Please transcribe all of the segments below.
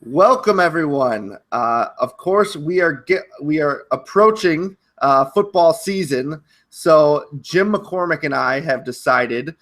Welcome, everyone. Of course, we are approaching football season. So Jim McCormick and I have decided,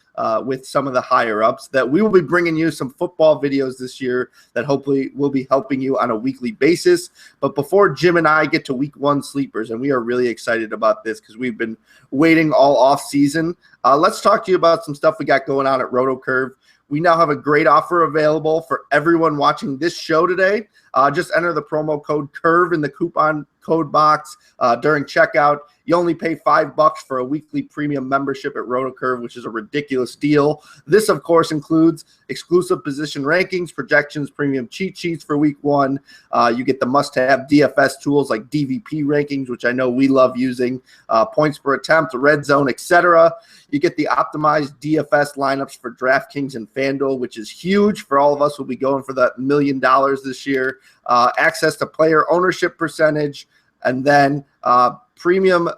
with some of the higher ups, that we will be bringing you some football videos this year that hopefully will be helping you on a weekly basis. But before Jim and I get to week one sleepers, and we are really excited about this because we've been waiting all off season, let's talk to you about some stuff we got going on at RotoCurve. We now have a great offer available for everyone watching this show today. Just enter the promo code CURVE in the coupon code box during checkout. You only pay $5 for a weekly premium membership at RotoCurve, which is a ridiculous deal. This, of course, includes exclusive position rankings, projections, premium cheat sheets for week one. You get the must-have DFS tools like DVP rankings, which I know we love using, points per attempt, red zone, etc. You get the optimized DFS lineups for DraftKings and FanDuel, which is huge for all of us who'll be going for that $1 million this year. Access to player ownership percentage, and then premium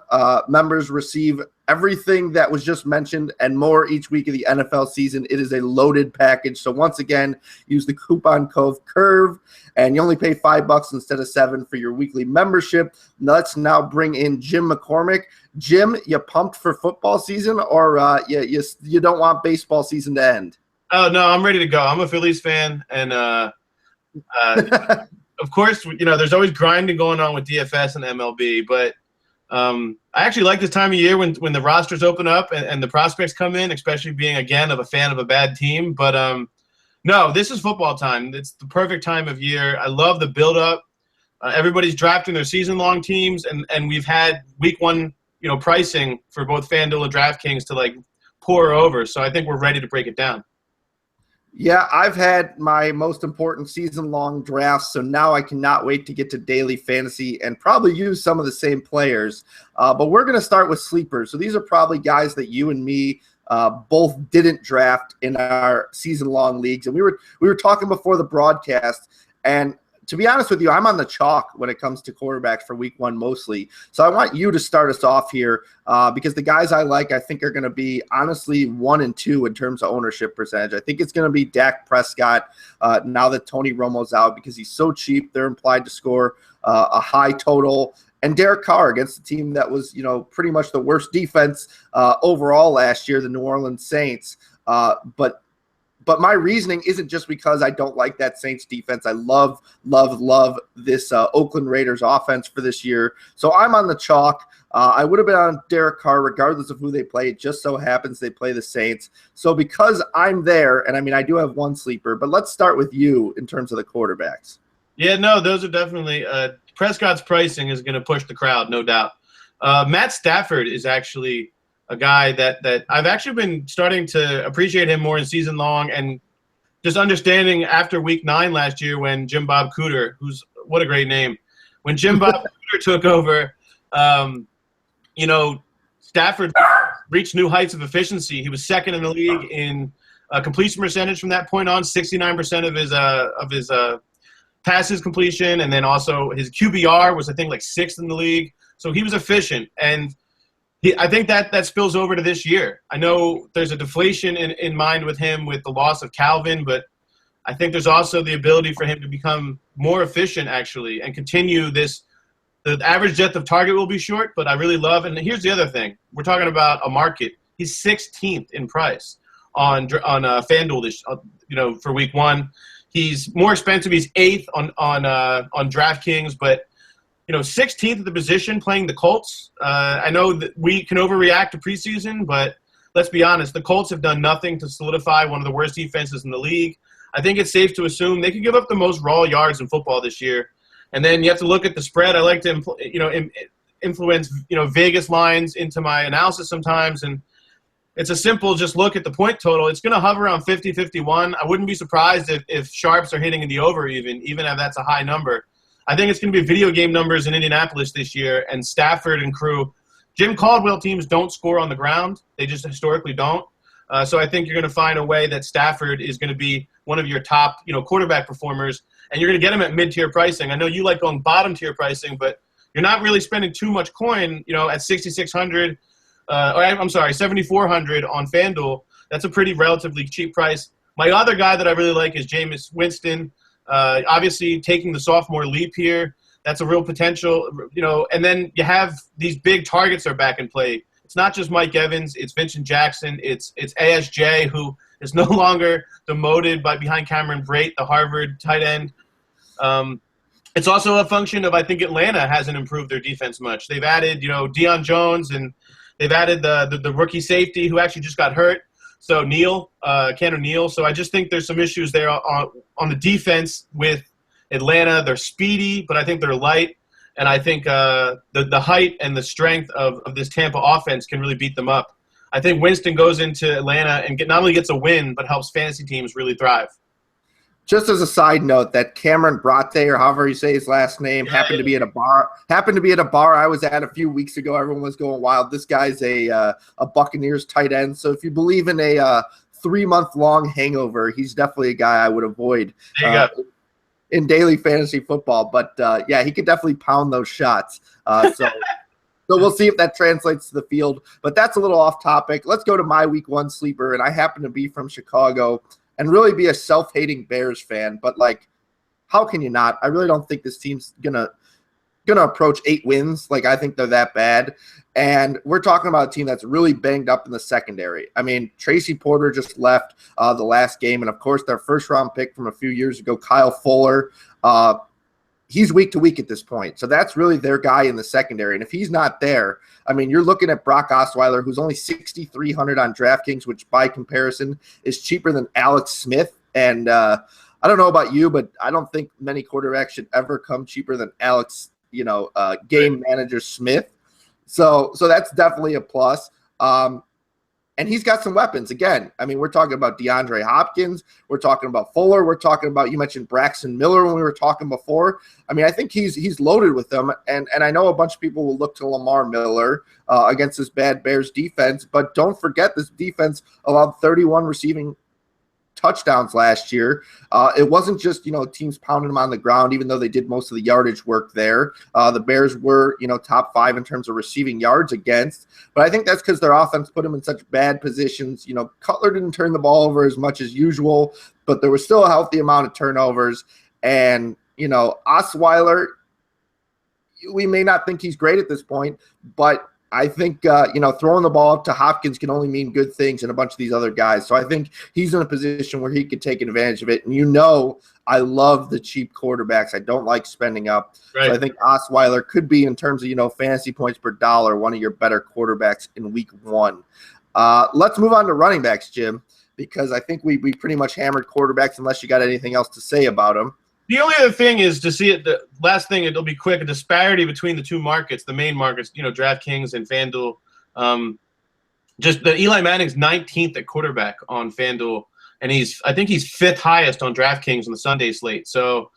members receive everything that was just mentioned and more each week of the NFL season. It is a loaded package. So once again, use the coupon code CURVE, and you only pay $5 instead of $7 for your weekly membership. Let's now bring in Jim McCormick. Jim, you pumped for football season, or you don't want baseball season to end? Oh, no, I'm ready to go. I'm a Phillies fan, and of course, there's always grinding going on with DFS and MLB, but I actually like this time of year when the rosters open up and the prospects come in, especially being, again, of a fan of a bad team. But no, this is football time. It's the perfect time of year. I love the build-up. Everybody's drafting their season-long teams, and we've had week one, pricing for both FanDuel and DraftKings to, pour over. So I think we're ready to break it down. Yeah, I've had my most important season-long drafts, so now I cannot wait to get to daily fantasy and probably use some of the same players. But we're going to start with sleepers. So these are probably guys that you and me both didn't draft in our season-long leagues. And we were talking before the broadcast, and to be honest with you, I'm on the chalk when it comes to quarterbacks for week one mostly. So I want you to start us off here because the guys I like, I think, are going to be honestly 1 and 2 in terms of ownership percentage. I think it's going to be Dak Prescott now that Tony Romo's out because he's so cheap. They're implied to score a high total. And Derek Carr against a team that was, pretty much the worst defense overall last year, the New Orleans Saints. But my reasoning isn't just because I don't like that Saints defense. I love this Oakland Raiders offense for this year. So I'm on the chalk. I would have been on Derek Carr regardless of who they play. It just so happens they play the Saints. So because I'm there, and I do have one sleeper, but let's start with you in terms of the quarterbacks. Yeah, no, those are definitely Prescott's pricing is going to push the crowd, no doubt. Matt Stafford is actually a guy that I've actually been starting to appreciate him more in season long, and just understanding after week 9 last year when Jim Bob Cooter, what a great name, when Jim Bob Cooter took over, Stafford reached new heights of efficiency. He was second in the league in completion percentage from that point on, 69% of his passes completion, and then also his QBR was, I think, 6th in the league. So he was efficient, and I think that spills over to this year. I know there's a deflation in mind with him with the loss of Calvin, but I think there's also the ability for him to become more efficient, actually, and continue this. The average depth of target will be short, but I really love – and here's the other thing. We're talking about a market. He's 16th in price on FanDuel for week one. He's more expensive. He's 8th on DraftKings, but – 16th at the position playing the Colts. I know that we can overreact to preseason, but let's be honest. The Colts have done nothing to solidify one of the worst defenses in the league. I think it's safe to assume they could give up the most raw yards in football this year. And then you have to look at the spread. I like to, influence, Vegas lines into my analysis sometimes. And it's a simple just look at the point total. It's going to hover around 50, 51. I wouldn't be surprised if sharps are hitting in the over even if that's a high number. I think it's going to be video game numbers in Indianapolis this year, and Stafford and crew. Jim Caldwell teams don't score on the ground. They just historically don't. So I think you're going to find a way that Stafford is going to be one of your top, quarterback performers, and you're going to get him at mid-tier pricing. I know you like going bottom-tier pricing, but you're not really spending too much coin, at 6,600 7,400 on FanDuel. That's a pretty relatively cheap price. My other guy that I really like is Jameis Winston. Obviously, taking the sophomore leap here, that's a real potential, and then you have these big targets are back in play. It's not just Mike Evans, it's Vincent Jackson, it's ASJ, who is no longer demoted behind Cameron Brate, the Harvard tight end. It's also a function of, I think Atlanta hasn't improved their defense much. They've added, Deion Jones, and they've added the rookie safety who actually just got hurt. So Keanu Neal. So I just think there's some issues there on the defense with Atlanta. They're speedy, but I think they're light. And I think the height and the strength of this Tampa offense can really beat them up. I think Winston goes into Atlanta and not only gets a win, but helps fantasy teams really thrive. Just as a side note, that Cameron Brate, or however you say his last name, happened to be at a bar I was at a few weeks ago. Everyone was going wild. This guy's a Buccaneers tight end. So if you believe in a 3-month-long hangover, he's definitely a guy I would avoid in daily fantasy football. But, he could definitely pound those shots. So we'll see if that translates to the field. But that's a little off topic. Let's go to my week 1 sleeper, and I happen to be from Chicago and really be a self-hating Bears fan. But, how can you not? I really don't think this team's gonna approach 8 wins. I think they're that bad. And we're talking about a team that's really banged up in the secondary. I mean, Tracy Porter just left the last game. And, of course, their first-round pick from a few years ago, Kyle Fuller, he's week to week at this point. So that's really their guy in the secondary. And if he's not there, I mean, you're looking at Brock Osweiler, who's only $6,300 on DraftKings, which by comparison is cheaper than Alex Smith. And I don't know about you, but I don't think many quarterbacks should ever come cheaper than Alex, game manager Smith. So that's definitely a plus. And he's got some weapons. Again, I mean, we're talking about DeAndre Hopkins. We're talking about Fuller. We're talking about, you mentioned Braxton Miller when we were talking before. I mean, I think he's loaded with them. And I know a bunch of people will look to Lamar Miller against this bad Bears defense. But don't forget, this defense allowed 31 receiving touchdowns last year. It wasn't just, teams pounding them on the ground, even though they did most of the yardage work there. The Bears were, top 5 in terms of receiving yards against. But I think that's because their offense put them in such bad positions. Cutler didn't turn the ball over as much as usual, but there was still a healthy amount of turnovers. And, Osweiler, we may not think he's great at this point, but I think, throwing the ball up to Hopkins can only mean good things and a bunch of these other guys. So I think he's in a position where he could take advantage of it. And I love the cheap quarterbacks. I don't like spending up. Right. So I think Osweiler could be, in terms of, fantasy points per dollar, one of your better quarterbacks in week 1. Let's move on to running backs, Jim, because I think we pretty much hammered quarterbacks unless you got anything else to say about them. The only other thing is to see it. The last thing, it'll be quick. A disparity between the two markets, the main markets, DraftKings and FanDuel. Just that Eli Manning's 19th at quarterback on FanDuel, and I think he's 5th highest on DraftKings on the Sunday slate. So,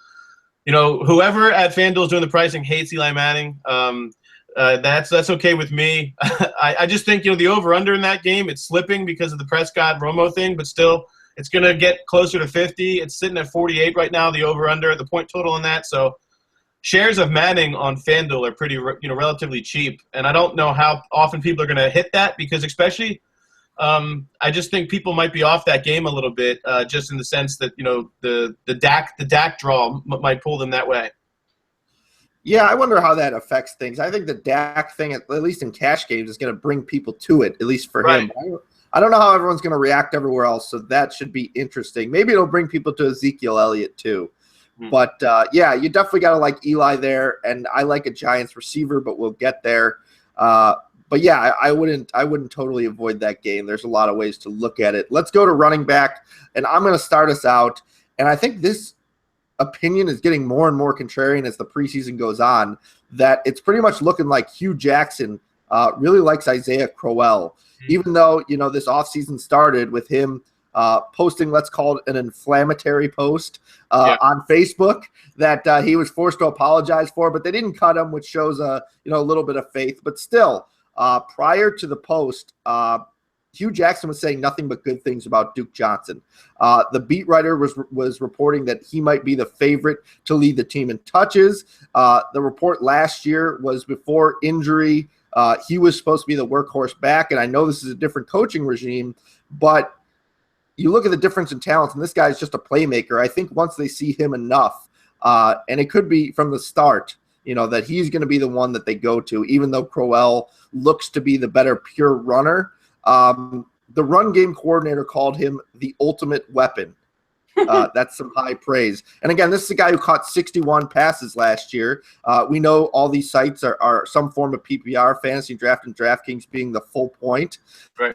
whoever at FanDuel is doing the pricing hates Eli Manning. That's okay with me. I just think the over/under in that game, it's slipping because of the Prescott Romo thing, but still. It's going to get closer to 50. It's sitting at 48 right now, the over-under, the point total in that. So shares of Manning on FanDuel are pretty, relatively cheap. And I don't know how often people are going to hit that because especially I just think people might be off that game a little bit just in the sense that, the Dak draw might pull them that way. Yeah, I wonder how that affects things. I think the Dak thing, at least in cash games, is going to bring people to it, at least for him. I don't know how everyone's going to react everywhere else, so that should be interesting. Maybe it'll bring people to Ezekiel Elliott too. But, you definitely got to like Eli there, and I like a Giants receiver, but we'll get there. But, I wouldn't totally avoid that game. There's a lot of ways to look at it. Let's go to running back, and I'm going to start us out. And I think this opinion is getting more and more contrarian as the preseason goes on, that it's pretty much looking like Hugh Jackson really likes Isaiah Crowell. Even though, this offseason started with him posting, let's call it an inflammatory post on Facebook that he was forced to apologize for, but they didn't cut him, which shows a little bit of faith. But still, prior to the post, Hugh Jackson was saying nothing but good things about Duke Johnson. The beat writer was reporting that he might be the favorite to lead the team in touches. The report last year was before injury. He was supposed to be the workhorse back, and I know this is a different coaching regime, but you look at the difference in talents, and this guy's just a playmaker. I think once they see him enough, and it could be from the start, that he's going to be the one that they go to, even though Crowell looks to be the better pure runner. The run game coordinator called him the ultimate weapon. That's some high praise. And again, this is a guy who caught 61 passes last year. We know all these sites are some form of PPR, fantasy draft, and DraftKings being the full point. Right.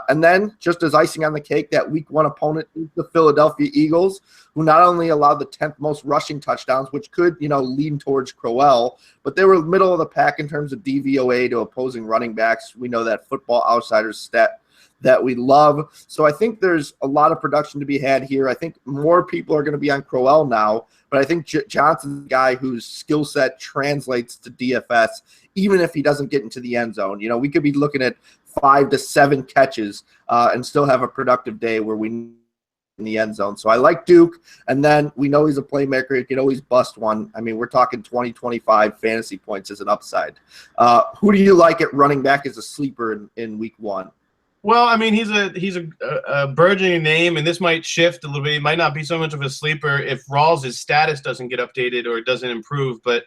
And then, just as icing on the cake, that week 1 opponent is the Philadelphia Eagles, who not only allowed the 10th most rushing touchdowns, which could, lean towards Crowell, but they were middle of the pack in terms of DVOA to opposing running backs. We know that Football Outsiders stat that we love. So I think there's a lot of production to be had here. I think more people are going to be on Crowell now, but I think Johnson's a guy whose skill set translates to DFS, even if he doesn't get into the end zone. We could be looking at 5 to 7 catches and still have a productive day where we in the end zone. So I like Duke, and then we know he's a playmaker. He could always bust one. I mean, we're talking 20, 25 fantasy points as an upside. Who do you like at running back as a sleeper in week 1? Well, I mean, he's a burgeoning name, and this might shift a little bit. It might not be so much of a sleeper if Rawls' status doesn't get updated or it doesn't improve. But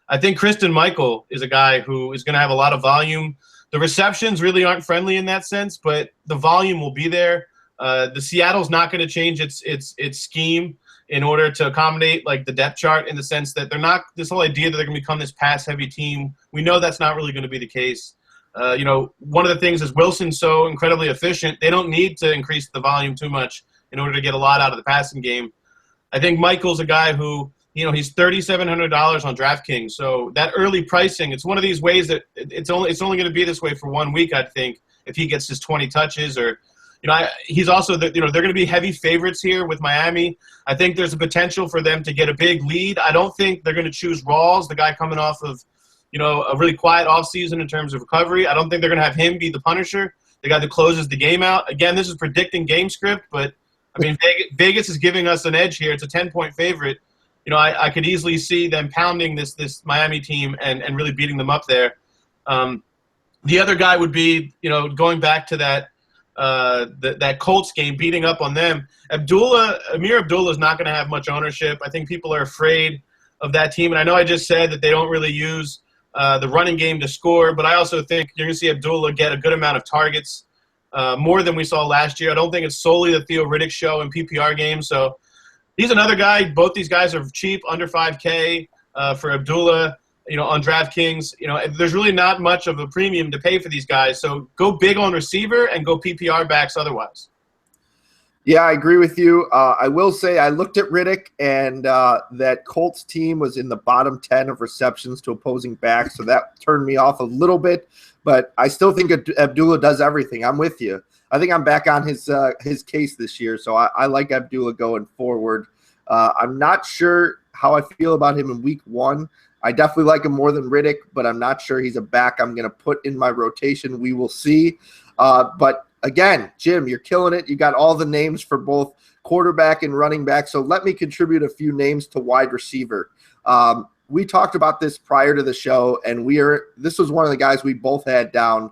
I think Kristen Michael is a guy who is going to have a lot of volume. The receptions really aren't friendly in that sense, but the volume will be there. The Seattle's not going to change its scheme in order to accommodate like the depth chart, in the sense that they're not this whole idea that they're going to become this pass-heavy team. We know that's not really going to be the case. One of the things is Wilson's so incredibly efficient, they don't need to increase the volume too much in order to get a lot out of the passing game. I think Michael's a guy who, he's $3,700 on DraftKings. So that early pricing, it's one of these ways that it's only going to be this way for 1 week, I think, if he gets his 20 touches or, he's also, they're going to be heavy favorites here with Miami. I think there's a potential for them to get a big lead. I don't think they're going to choose Rawls, the guy coming off of, a really quiet offseason in terms of recovery. I don't think they're going to have him be the punisher, the guy that closes the game out. Again, this is predicting game script, but, I mean, Vegas is giving us an edge here. It's a 10-point favorite. I could easily see them pounding this Miami team and really beating them up there. The other guy would be, going back to that Colts game, beating up on them. Amir Abdullah is not going to have much ownership. I think people are afraid of that team. And I know I just said that they don't really use the running game to score, but I also think you're going to see Abdullah get a good amount of targets, more than we saw last year. I don't think it's solely the Theo Riddick show in PPR games. So he's another guy. Both these guys are cheap, under 5K for Abdullah, on DraftKings. There's really not much of a premium to pay for these guys. So go big on receiver and go PPR backs otherwise. Yeah, I agree with you. I will say I looked at Riddick, and that Colts team was in the bottom 10 of receptions to opposing backs, so that turned me off a little bit. But I still think Abdullah does everything. I'm with you. I think I'm back on his case this year, so I like Abdullah going forward. I'm not sure how I feel about him in week 1. I definitely like him more than Riddick, but I'm not sure he's a back I'm going to put in my rotation. We will see. But again, Jim, you're killing it. You got all the names for both quarterback and running back. So let me contribute a few names to wide receiver. We talked about this prior to the show, and this was one of the guys we both had down.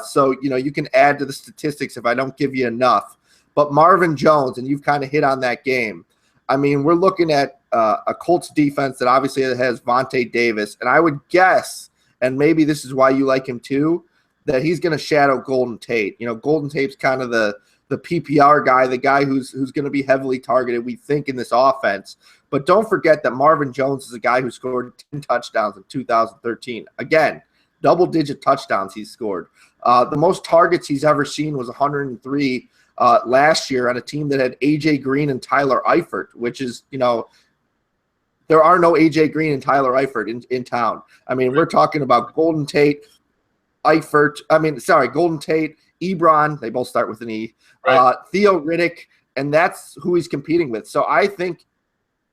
So, you can add to the statistics if I don't give you enough. But Marvin Jones, and you've kind of hit on that game. I mean, we're looking at a Colts defense that obviously has Vontae Davis. And I would guess, and maybe this is why you like him too, that he's going to shadow Golden Tate. Golden Tate's kind of the PPR guy, the guy who's going to be heavily targeted, we think, in this offense. But don't forget that Marvin Jones is a guy who scored 10 touchdowns in 2013. Again, double-digit touchdowns he's scored. The most targets he's ever seen was 103 last year on a team that had A.J. Green and Tyler Eifert, which is, there are no A.J. Green and Tyler Eifert in town. I mean, we're talking about Golden Tate, Golden Tate, Ebron, they both start with an E, right. Theo Riddick, and that's who he's competing with. So I think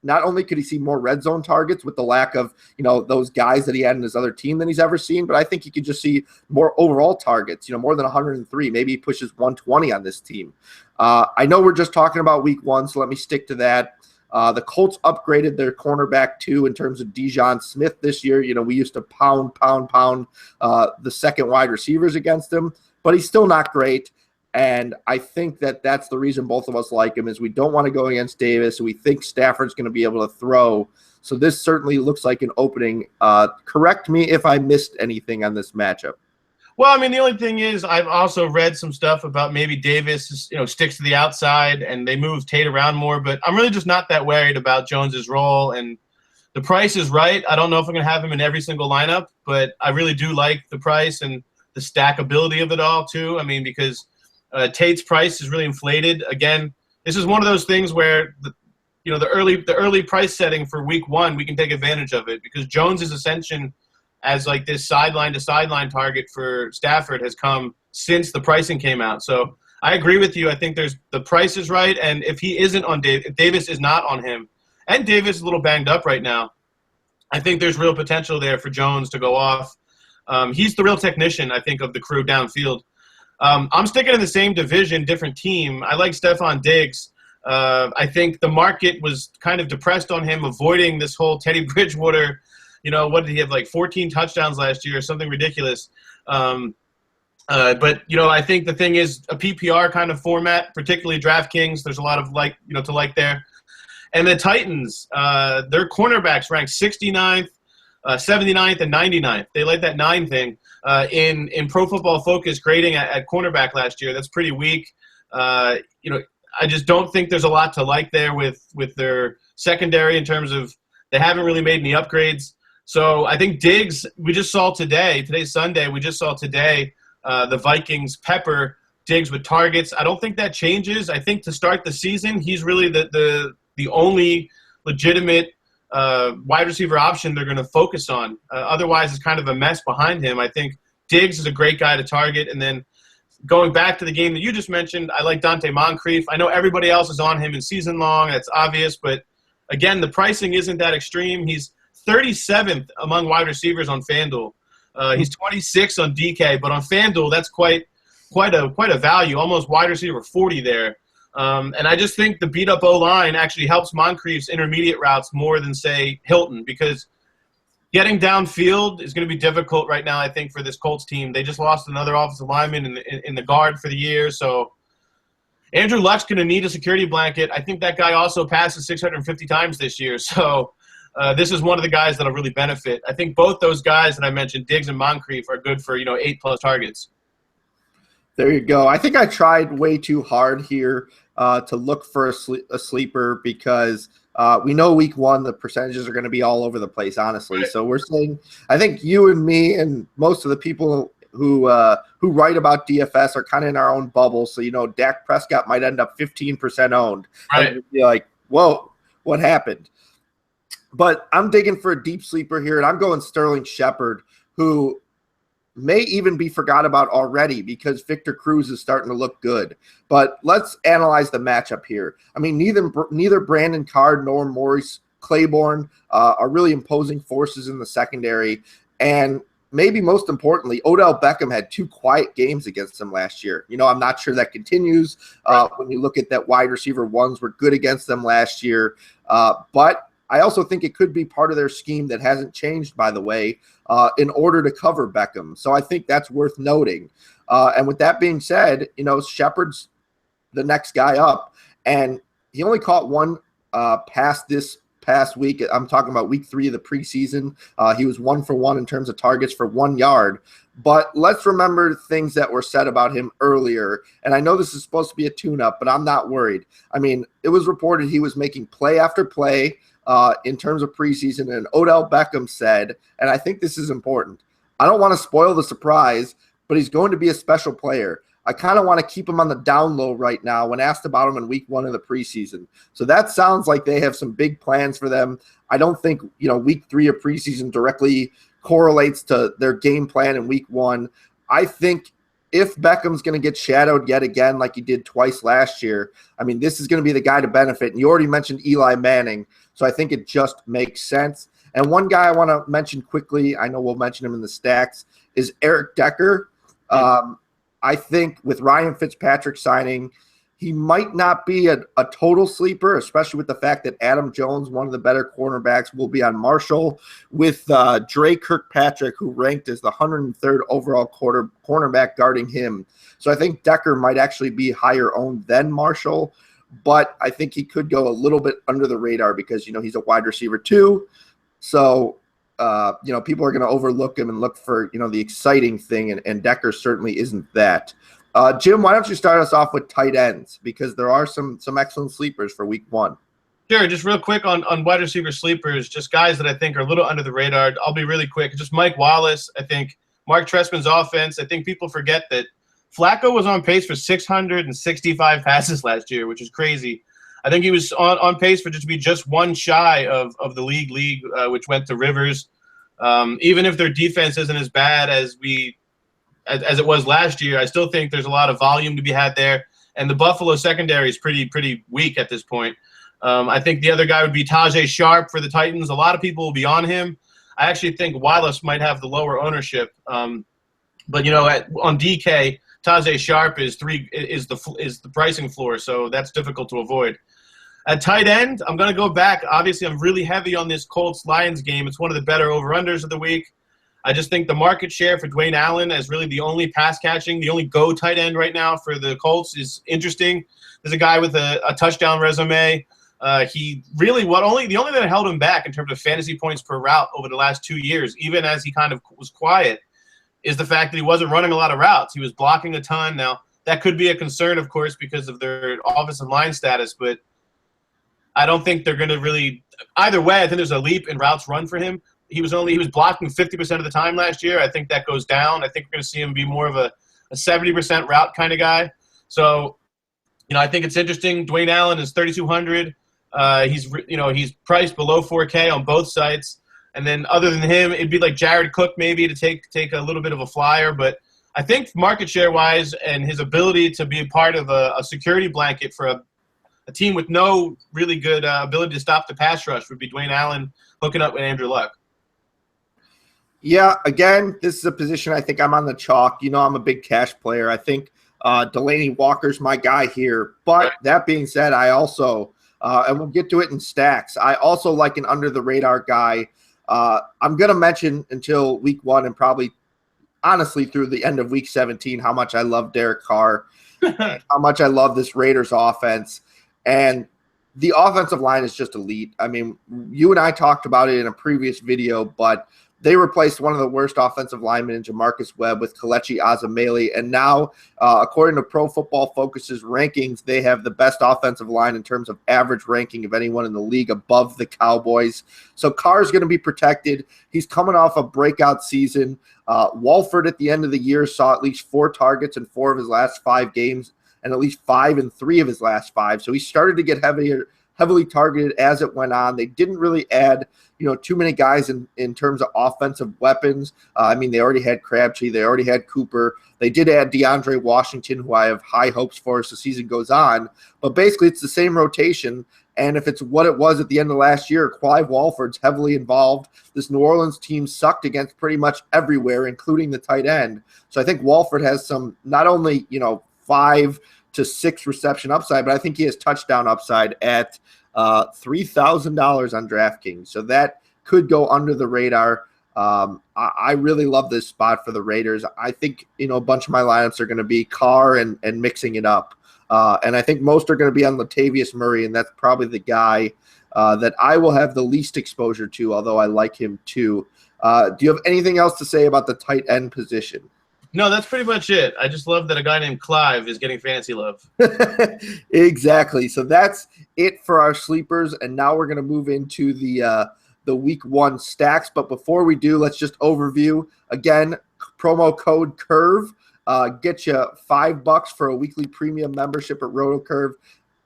not only could he see more red zone targets with the lack of, those guys that he had in his other team than he's ever seen, but I think he could just see more overall targets, more than 103. Maybe he pushes 120 on this team. I know we're just talking about week 1, so let me stick to that. The Colts upgraded their cornerback too in terms of Dejon Smith this year. We used to pound the second wide receivers against him, but he's still not great. And I think that that's the reason both of us like him is we don't want to go against Davis. We think Stafford's going to be able to throw. So this certainly looks like an opening. Correct me if I missed anything on this matchup. Well, I mean, the only thing is I've also read some stuff about maybe Davis, sticks to the outside and they move Tate around more. But I'm really just not that worried about Jones's role. And the price is right. I don't know if I'm going to have him in every single lineup, but I really do like the price and the stackability of it all too. I mean, because Tate's price is really inflated. Again, this is one of those things where the early price setting for week 1, we can take advantage of it because Jones's ascension as like this sideline to sideline target for Stafford has come since the pricing came out. So I agree with you. I think the price is right. And if he isn't on if Davis is not on him, and Davis is a little banged up right now, I think there's real potential there for Jones to go off. He's the real technician, I think, of the crew downfield. I'm sticking in the same division, different team. I like Stephon Diggs. I think the market was kind of depressed on him, avoiding this whole Teddy Bridgewater. What did he have, like 14 touchdowns last year, something ridiculous. But I think the thing is a PPR kind of format, particularly DraftKings. There's a lot of to like there. And the Titans, their cornerbacks ranked 69th, 79th, and 99th. They like that 9 thing in Pro Football Focus grading at cornerback last year. That's pretty weak. I just don't think there's a lot to like there with their secondary in terms of they haven't really made any upgrades. So I think Diggs, we just saw today's Sunday, the Vikings pepper Diggs with targets. I don't think that changes. I think to start the season, he's really the only legitimate wide receiver option they're going to focus on. Otherwise, it's kind of a mess behind him. I think Diggs is a great guy to target. And then going back to the game that you just mentioned, I like Dante Moncrief. I know everybody else is on him in season long. That's obvious. But, again, the pricing isn't that extreme. He's 37th among wide receivers on FanDuel. He's 26 on DK. But on FanDuel, that's quite a value, almost wide receiver 40 there. And I just think the beat-up O-line actually helps Moncrief's intermediate routes more than, say, Hilton, because getting downfield is going to be difficult right now, I think, for this Colts team. They just lost another offensive lineman in the guard for the year. So Andrew Luck's going to need a security blanket. I think that guy also passes 650 times this year. So this is one of the guys that will really benefit. I think both those guys that I mentioned, Diggs and Moncrief, are good for 8+ targets. There you go. I think I tried way too hard here to look for a sleeper because we know week 1 the percentages are going to be all over the place, honestly. So we're saying I think you and me and most of the people who write about DFS are kind of in our own bubble. So Dak Prescott might end up 15% owned. Right. And you're like, whoa, what happened? But I'm digging for a deep sleeper here, and I'm going Sterling Shepard, who may even be forgot about already because Victor Cruz is starting to look good. But let's analyze the matchup here. I mean, neither Brandon Card nor Maurice Claiborne are really imposing forces in the secondary. And maybe most importantly, Odell Beckham had 2 quiet games against them last year. I'm not sure that continues. When you look at that wide receiver ones were good against them last year. But I also think it could be part of their scheme that hasn't changed, by the way, in order to cover Beckham. So I think that's worth noting. And with that being said, Shepard's the next guy up. And he only caught 1 pass this past week. I'm talking about week 3 of the preseason. He was 1 for 1 in terms of targets for 1 yard. But let's remember things that were said about him earlier. And I know this is supposed to be a tune-up, but I'm not worried. I mean, it was reported he was making play after play in terms of preseason, and Odell Beckham said, and I think this is important, I don't want to spoil the surprise, but he's going to be a special player. I kind of want to keep him on the down low right now when asked about him in week 1 of the preseason. So that sounds like they have some big plans for them. I don't think, week 3 of preseason directly correlates to their game plan in week 1. I think if Beckham's going to get shadowed yet again like he did twice last year, I mean, this is going to be the guy to benefit. And you already mentioned Eli Manning, so I think it just makes sense. And one guy I want to mention quickly, I know we'll mention him in the stacks, is Eric Decker. I think with Ryan Fitzpatrick signing, He might not be a total sleeper, especially with the fact that Adam Jones, one of the better cornerbacks, will be on Marshall with Dre Kirkpatrick, who ranked as the 103rd overall cornerback guarding him. So I think Decker might actually be higher owned than Marshall, but I think he could go a little bit under the radar because, he's a wide receiver too. So, people are going to overlook him and look for, the exciting thing, and Decker certainly isn't that. Jim, why don't you start us off with tight ends, because there are some excellent sleepers for week 1. Sure. Just real quick on wide receiver sleepers, just guys that I think are a little under the radar. I'll be really quick. Just Mike Wallace. I think Mark Trestman's offense. I think people forget that Flacco was on pace for 665 passes last year, which is crazy. I think he was on pace for to be just one shy of the league, which went to Rivers. Even if their defense isn't as bad as it was last year, I still think there's a lot of volume to be had there. And the Buffalo secondary is pretty weak at this point. I think the other guy would be Tajay Sharp for the Titans. A lot of people will be on him. I actually think Wallace might have the lower ownership. But on DK, Tajay Sharp is the pricing floor, so that's difficult to avoid. At tight end, I'm going to go back. Obviously, I'm really heavy on this Colts-Lions game. It's one of the better over-unders of the week. I just think the market share for Dwayne Allen as really the only pass-catching, the only go tight end right now for the Colts is interesting. There's a guy with a touchdown resume. The only thing that held him back in terms of fantasy points per route over the last 2 years, even as he kind of was quiet, is the fact that he wasn't running a lot of routes. He was blocking a ton. Now, that could be a concern, of course, because of their offensive line status, but I don't think they're going to really – either way, I think there's a leap in routes run for him. He was blocking 50% of the time last year. I think that goes down. I think we're going to see him be more of a 70% route kind of guy. So, I think it's interesting. Dwayne Allen is 3,200. He's priced below 4K on both sites. And then other than him, it'd be like Jared Cook maybe to take a little bit of a flyer. But I think market share-wise and his ability to be a part of a security blanket for a team with no really good ability to stop the pass rush would be Dwayne Allen hooking up with Andrew Luck. Yeah, again, this is a position I think I'm on the chalk. I'm a big cash player. I think Delaney Walker's my guy here. But that being said, I also, and we'll get to it in stacks, I also like an under-the-radar guy. I'm going to mention until week 1 and probably, honestly, through the end of week 17 how much I love Derek Carr, how much I love this Raiders offense. And the offensive line is just elite. I mean, you and I talked about it in a previous video, but they replaced one of the worst offensive linemen in Jamarcus Webb with Kelechi Azamele. And now, according to Pro Football Focus's rankings, they have the best offensive line in terms of average ranking of anyone in the league above the Cowboys. So Carr's going to be protected. He's coming off a breakout season. Walford at the end of the year saw at least 4 targets in 4 of his last 5 games and at least 5 in 3 of his last 5. So he started to get heavily targeted as it went on. They didn't really add too many guys in terms of offensive weapons. They already had Crabtree. They already had Cooper. They did add DeAndre Washington, who I have high hopes for as the season goes on. But basically, it's the same rotation. And if it's what it was at the end of last year, Clive Walford's heavily involved. This New Orleans team sucked against pretty much everywhere, including the tight end. So I think Walford has some not only 5 to 6 reception upside, but I think he has touchdown upside at $3,000 on DraftKings. So that could go under the radar. I really love this spot for the Raiders. I think, a bunch of my lineups are going to be Carr and mixing it up. And I think most are going to be on Latavius Murray, and that's probably the guy that I will have the least exposure to, although I like him too. Do you have anything else to say about the tight end position? No, that's pretty much it. I just love that a guy named Clive is getting fancy love. Exactly. So that's it for our sleepers, and now we're going to move into the week 1 stacks. But before we do, let's just overview again. Promo code CURVE get you $5 for a weekly premium membership at RotoCurve.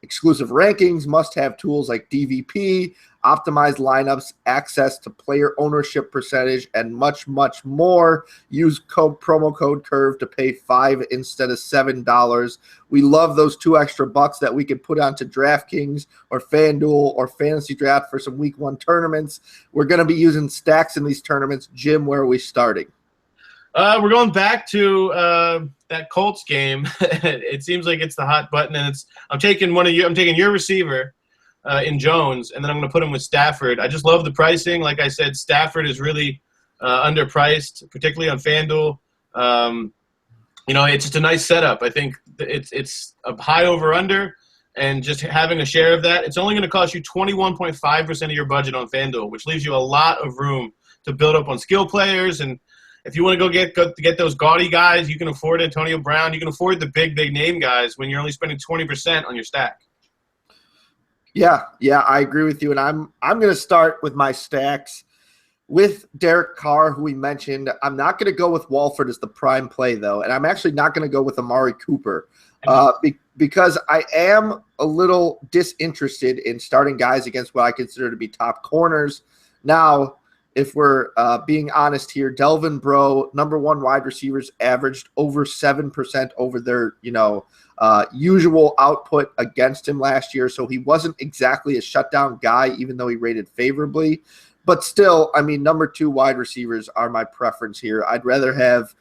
Exclusive rankings, must-have tools like DVP, optimized lineups, access to player ownership percentage, and much, much more. Use promo code CURVE to pay $5 instead of $7. We love those $2 extra that we can put onto DraftKings or FanDuel or Fantasy Draft for some week 1 tournaments. We're going to be using stacks in these tournaments. Jim, where are we starting? We're going back to that Colts game. It seems like it's the hot button, and I'm taking your receiver in Jones, and then I'm going to put him with Stafford. I just love the pricing. Like I said, Stafford is really underpriced, particularly on FanDuel. It's just a nice setup. I think it's a high over-under, and just having a share of that, it's only going to cost you 21.5% of your budget on FanDuel, which leaves you a lot of room to build up on skill players. And if you want to go get those gaudy guys, you can afford Antonio Brown. You can afford the big name guys when you're only spending 20% on your stack. Yeah, I agree with you, and I'm going to start with my stacks with Derek Carr, who we mentioned. I'm not going to go with Walford as the prime play, though, and I'm actually not going to go with Amari Cooper because I am a little disinterested in starting guys against what I consider to be top corners. Now, if we're being honest here, Delvin Breaux, number one wide receivers, averaged over 7% over their usual output against him last year, so he wasn't exactly a shutdown guy, even though he rated favorably. But still, I mean, number two wide receivers are my preference here. I'd rather have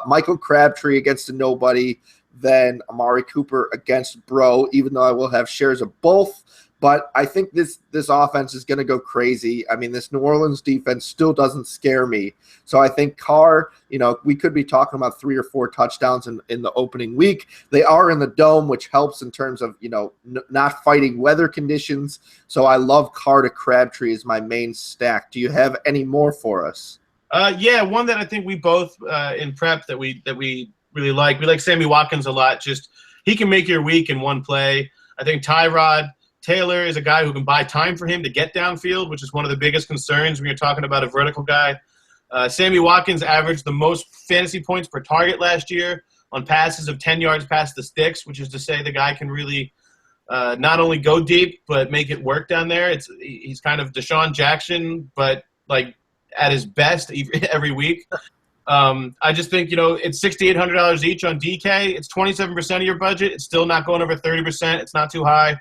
Michael Crabtree against a nobody than Amari Cooper against Breaux, even though I will have shares of both. But I think this offense is going to go crazy. I mean, this New Orleans defense still doesn't scare me. So I think Carr, we could be talking about 3 or 4 touchdowns in the opening week. They are in the dome, which helps in terms of, not fighting weather conditions. So I love Carr to Crabtree as my main stack. Do you have any more for us? Yeah, one that I think we both in prep that we really like. We like Sammy Watkins a lot. Just he can make your week in one play. I think Tyrod Taylor is a guy who can buy time for him to get downfield, which is one of the biggest concerns when you're talking about a vertical guy. Sammy Watkins averaged the most fantasy points per target last year on passes of 10 yards past the sticks, which is to say the guy can really not only go deep but make it work down there. He's kind of Deshaun Jackson, but like at his best every week. I just think, it's $6,800 each on DK. It's 27% of your budget. It's still not going over 30%. It's not too high.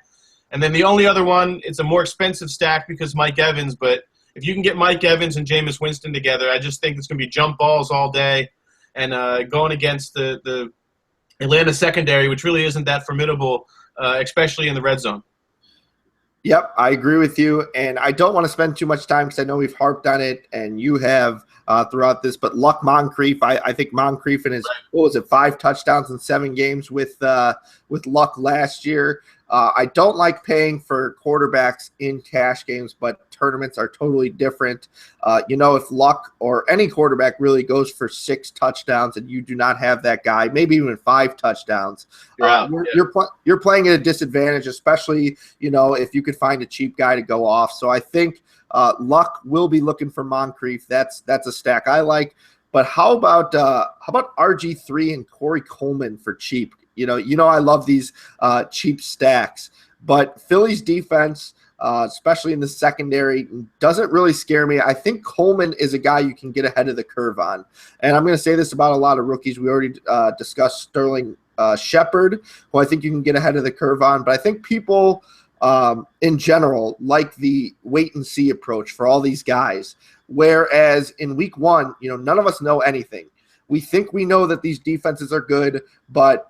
And then the only other one, it's a more expensive stack because Mike Evans. But if you can get Mike Evans and Jameis Winston together, I just think it's going to be jump balls all day. And going against the Atlanta secondary, which really isn't that formidable, especially in the red zone. Yep, I agree with you. And I don't want to spend too much time because I know we've harped on it, and you have throughout this. But Luck Moncrief, I think Moncrief in his, 5 touchdowns in 7 games with Luck last year. I don't like paying for quarterbacks in cash games, but tournaments are totally different. If Luck or any quarterback really goes for 6 touchdowns and you do not have that guy, maybe even 5 touchdowns, you're playing at a disadvantage, especially, if you could find a cheap guy to go off. So I think Luck will be looking for Moncrief. That's a stack I like. But how about RG3 and Corey Coleman for cheap? I love these cheap stacks, but Philly's defense, especially in the secondary, doesn't really scare me. I think Coleman is a guy you can get ahead of the curve on. And I'm going to say this about a lot of rookies. We already discussed Sterling Shepard, who I think you can get ahead of the curve on. But I think people in general like the wait-and-see approach for all these guys, whereas in week 1, none of us know anything. We think we know that these defenses are good, but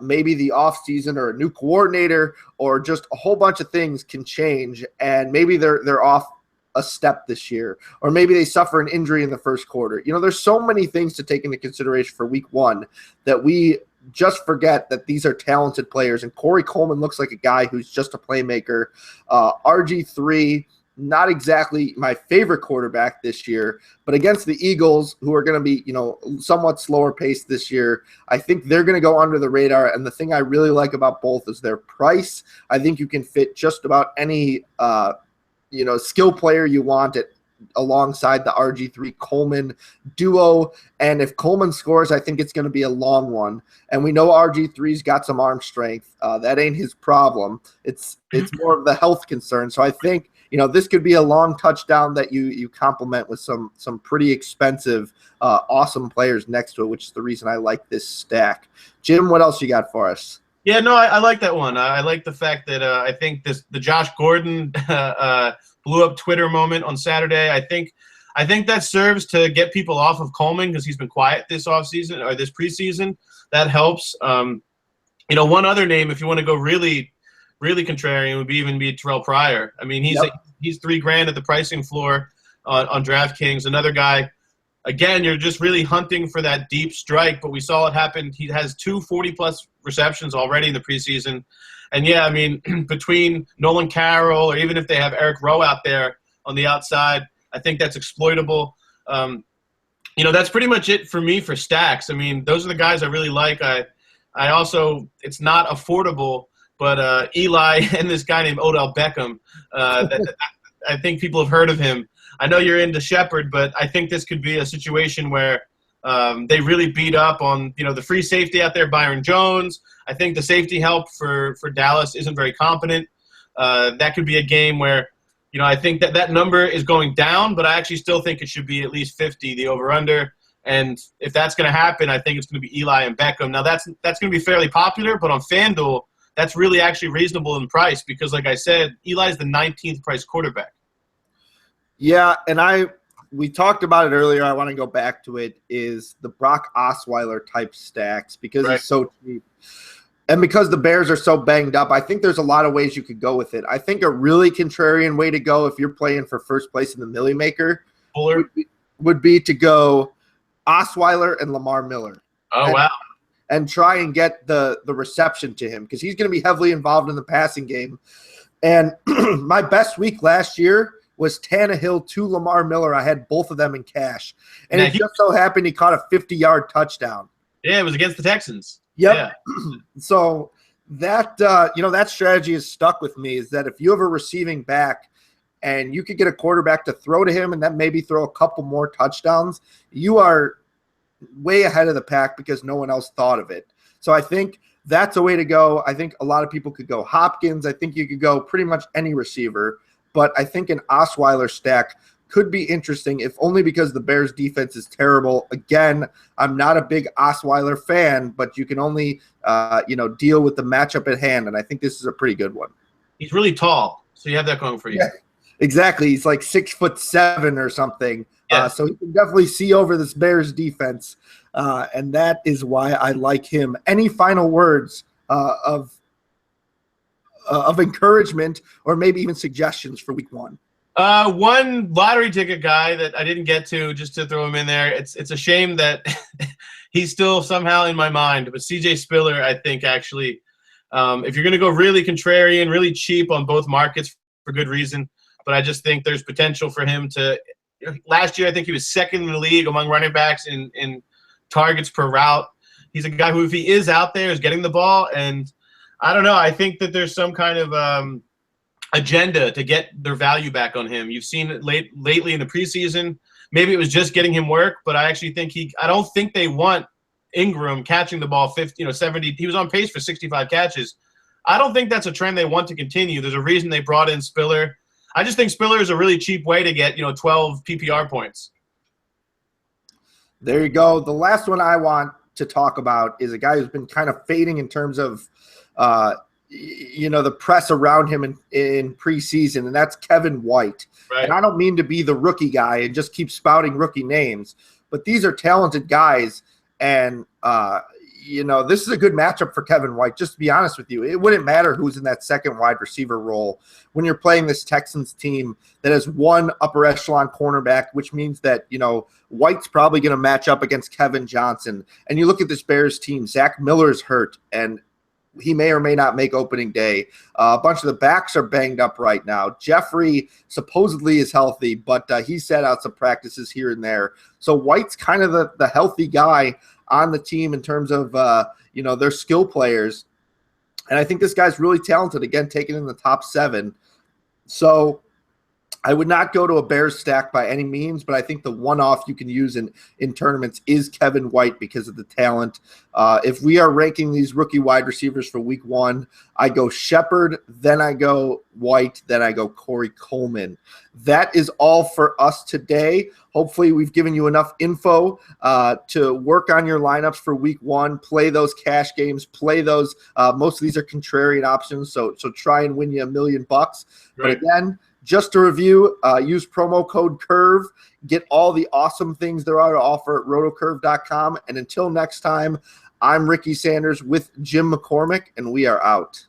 maybe the offseason or a new coordinator or just a whole bunch of things can change, and maybe they're off a step this year, or maybe they suffer an injury in the first quarter. There's so many things to take into consideration for week 1 that we just forget that these are talented players, and Corey Coleman looks like a guy who's just a playmaker. RG3, not exactly my favorite quarterback this year, but against the Eagles, who are going to be, somewhat slower paced this year, I think they're going to go under the radar. And the thing I really like about both is their price. I think you can fit just about any, skill player you want alongside the RG3 Coleman duo. And if Coleman scores, I think it's going to be a long one. And we know RG3's got some arm strength. That ain't his problem. It's more of the health concern. So I think, this could be a long touchdown that you complement with some pretty expensive, awesome players next to it, which is the reason I like this stack. Jim, what else you got for us? Yeah, no, I like that one. I like the fact that I think the Josh Gordon blew up Twitter moment on Saturday. I think I think that serves to get people off of Coleman because he's been quiet this offseason or this preseason. That helps. One other name, if you want to go really, really contrarian, would be Terrell Pryor. I mean, he's $3,000 at the pricing floor on DraftKings. Another guy. Again, you're just really hunting for that deep strike, but we saw it happen. He has 2 40-plus receptions already in the preseason. And, yeah, I mean, between Nolan Carroll or even if they have Eric Rowe out there on the outside, I think that's exploitable. That's pretty much it for me for stacks. I mean, those are the guys I really like. I also – it's not affordable, but Eli and this guy named Odell Beckham, I think people have heard of him. I know you're into Shepard, but I think this could be a situation where they really beat up on, the free safety out there, Byron Jones. I think the safety help for Dallas isn't very competent. That could be a game where, I think that number is going down, but I actually still think it should be at least 50, the over-under. And if that's going to happen, I think it's going to be Eli and Beckham. Now, that's going to be fairly popular, but on FanDuel, that's really actually reasonable in price because, like I said, Eli's the 19th price quarterback. Yeah, and we talked about it earlier. I want to go back to it, is the Brock Osweiler type stacks because he's so cheap. And because the Bears are so banged up, I think there's a lot of ways you could go with it. I think a really contrarian way to go if you're playing for first place in the Millie Maker would be to go Osweiler and Lamar Miller. Oh, wow. And try and get the reception to him because he's going to be heavily involved in the passing game. And my best week last year was Tannehill to Lamar Miller. I had both of them in cash. And it just so happened he caught a 50-yard touchdown. Yeah, it was against the Texans. Yep. Yeah. So that strategy is stuck with me, is that if you have a receiving back and you could get a quarterback to throw to him and then maybe throw a couple more touchdowns, you are way ahead of the pack because no one else thought of it. So I think that's a way to go. I think a lot of people could go Hopkins. I think you could go pretty much any receiver. But I think an Osweiler stack could be interesting, if only because the Bears' defense is terrible. Again, I'm not a big Osweiler fan, but you can only, deal with the matchup at hand, and I think this is a pretty good one. He's really tall, so you have that going for you. Yeah, exactly. He's like 6'7" or something, yeah. So he can definitely see over this Bears' defense, and that is why I like him. Any final words of encouragement or maybe even suggestions for week one? One lottery ticket guy that I didn't get to, just to throw him in there. It's a shame that he's still somehow in my mind, but CJ Spiller, I think actually, if you're going to go really contrarian, really cheap on both markets for good reason, but I just think there's potential for him to. Last year, I think he was second in the league among running backs in targets per route. He's a guy who, if he is out there, is getting the ball, and I don't know. I think that there's some kind of agenda to get their value back on him. You've seen it lately in the preseason. Maybe it was just getting him work, but I actually think I don't think they want Ingram catching the ball 70. He was on pace for 65 catches. I don't think that's a trend they want to continue. There's a reason they brought in Spiller. I just think Spiller is a really cheap way to get 12 PPR points. There you go. The last one I want to talk about is a guy who's been kind of fading in terms of the press around him in preseason, and that's Kevin White. Right. And I don't mean to be the rookie guy and just keep spouting rookie names, but these are talented guys, and this is a good matchup for Kevin White. Just to be honest with you, it wouldn't matter who's in that second wide receiver role when you're playing this Texans team that has one upper echelon cornerback, which means that, White's probably going to match up against Kevin Johnson. And you look at this Bears team, Zach Miller's hurt, and he may or may not make opening day. A bunch of the backs are banged up right now. Jeffrey supposedly is healthy, but he sat out some practices here and there. So White's kind of the healthy guy on the team in terms of, their skill players. And I think this guy's really talented, again, taken in the top 7. So I would not go to a Bears stack by any means, but I think the one-off you can use in tournaments is Kevin White because of the talent. If we are ranking these rookie wide receivers for week 1, I go Shepard, then I go White, then I go Corey Coleman. That is all for us today. Hopefully we've given you enough info to work on your lineups for week 1, play those cash games, play those. Most of these are contrarian options, so try and win you $1 million. Right. But again, Just to review, use promo code CURVE. Get all the awesome things there are to offer at rotocurve.com. And until next time, I'm Ricky Sanders with Jim McCormick, and we are out.